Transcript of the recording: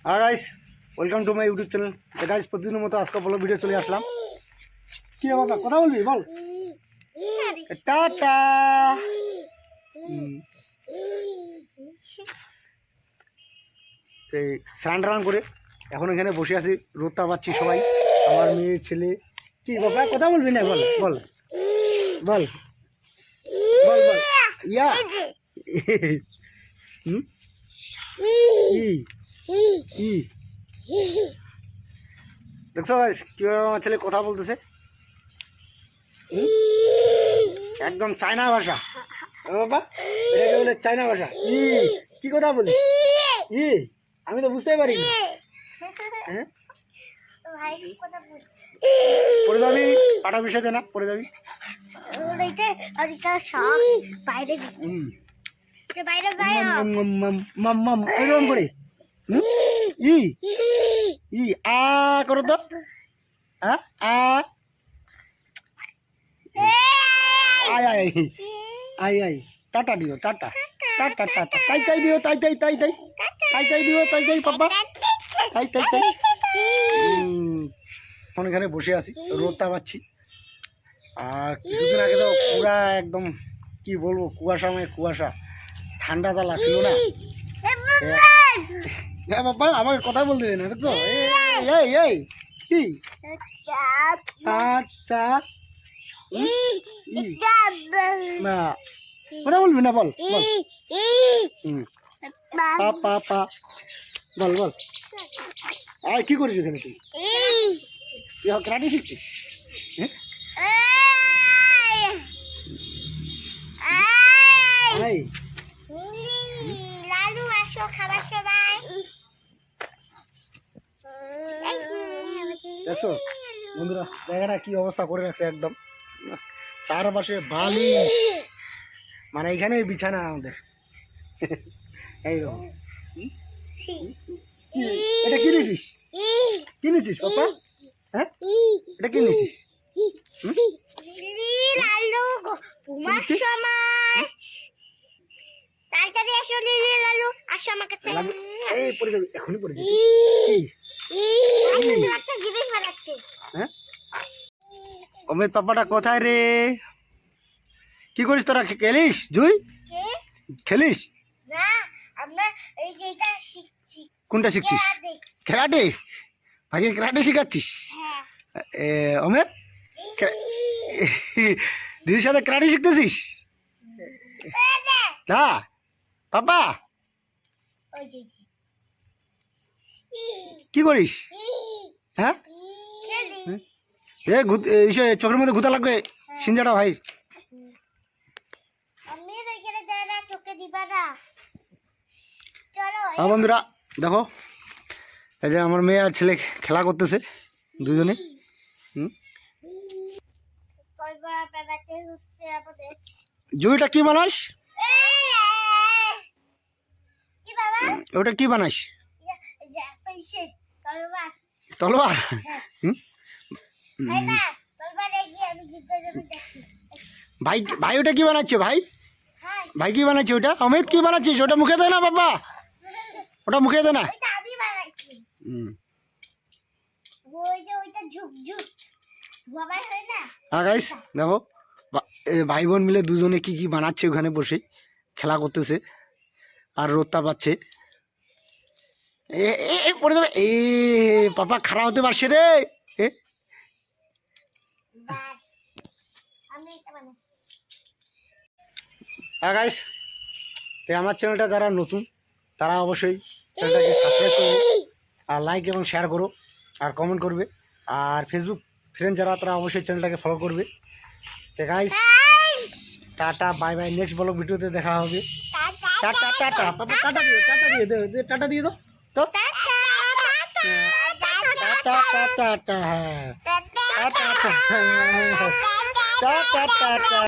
R guys welcome to my YouTube channel. Guys প্রতিদিনের মতো আজকে বলো ভিডিও চলে আসলাম। কি বাবা কথা বলবি বল? টাটা। স্নান টান করে এখন এখানে বসে আছি, রোদটা পাচ্ছি সবাই, আমার মেয়ে ছেলে। কি বাবা কথা বলবি না? বল বল বল বল বল ইয়া ই দেখছো গাইস কিভাবে আমার ছেলে কথা বলতেছে, একদম চায়না ভাষা। বাবা এটাকে বলে চায়না ভাষা। কি কথা বলি? আমি তো বুঝতেই পারি না। পড়ে যাবি, পাটা বিষাতে না, পড়ে যাবি। এরকম করে আ করো তো, আয় আয় আয় আয় টাটা দিও, টাটা টাটা টাটা, তাই তাই দিও, তাই তাই তাই তাই তাই তাই দিও, তাই তাই পাপা, তাই তাই তাই। এখন এখানে বসে আছি, রোদটা পাচ্ছি। আর কিছুদিন আগে তো পুরা একদম কি বলবো, কুয়াশাময় কুয়াশা, ঠান্ডাটা লাগছিল না। হ্যাঁ বাবা আমাকে কথা বলতে দেয় না, দেখছো? এই এই কি না কথা বলবি না? বল বল পা পা পা বল বল। আয় কি করিস এখানে? তুই ক্যারাটে শিখছিস? দেখছো বন্ধুরা জায়গাটা কি অবস্থা করে রাখছে, একদম চারপাশে বালিশ, মানে এখানে বিছানা আমাদের। এই দেখো এটা কিনেছিস? কিনেছিস পাপা? হ্যাঁ এটা কিনেছিস? এই পড়ে যাবি, এখনই পড়ে যাবি। অমিত পাপাটা কোথায় রে? কি করিস তোরা? খেলিস? জুই খেলিস? কোনটা শিখছিস? ক্যারাটে? ভাইকে ক্যারাটে শিখাচ্ছিস? অমিত দিদির সাথে ক্যারাটে শিখতেছিস? না পাপা কি করিস? হ্যাঁ চোখের মধ্যে ঘুতা লাগবে সিঞ্জাটা ভাই। হ্যাঁ বন্ধুরা দেখো, এই যে আমার মেয়ে আর ছেলে খেলা করতেছে দুজনে। জুইটা কি বানাস? ওটা কি বানাস? তলোয়ার? ভাই ভাই ওটা কি বানাচ্ছে? ভাই ভাই কি বানাচ্ছে ওটা? অমিত কি বানাচ্ছিস? ওটা মুখে দে না বাবা, ওটা মুখে দে না। হ্যাঁ গাইস দেখো ভাই বোন মিলে দুজনে কি কি বানাচ্ছে, ওখানে বসে খেলা করতেছে আর রোদটা পাচ্ছে। পড়ে যাবে। এ পাপা খারাপ হতে পারছে রে। হ্যাঁ গাইস আমার চ্যানেলটা যারা নতুন তারা অবশ্যই চ্যানেলটাকে সাবস্ক্রাইব করবে, আর লাইক এবং শেয়ার করো, আর কমেন্ট করবে। আর ফেসবুক ফ্রেন্ড যারা তারা অবশ্যই চ্যানেলটাকে ফলো করবে। তো guys tata bye bye, next blog ভিডিওতে দেখা হবে। টাটা টাটা পাপা, টাটা দিয়ে, টাটা দিয়ে দে, টাটা দিয়ে দাও তো। টাটা টাটা টাটা হ্যাঁ টাটা টাটা টাটা টাটা।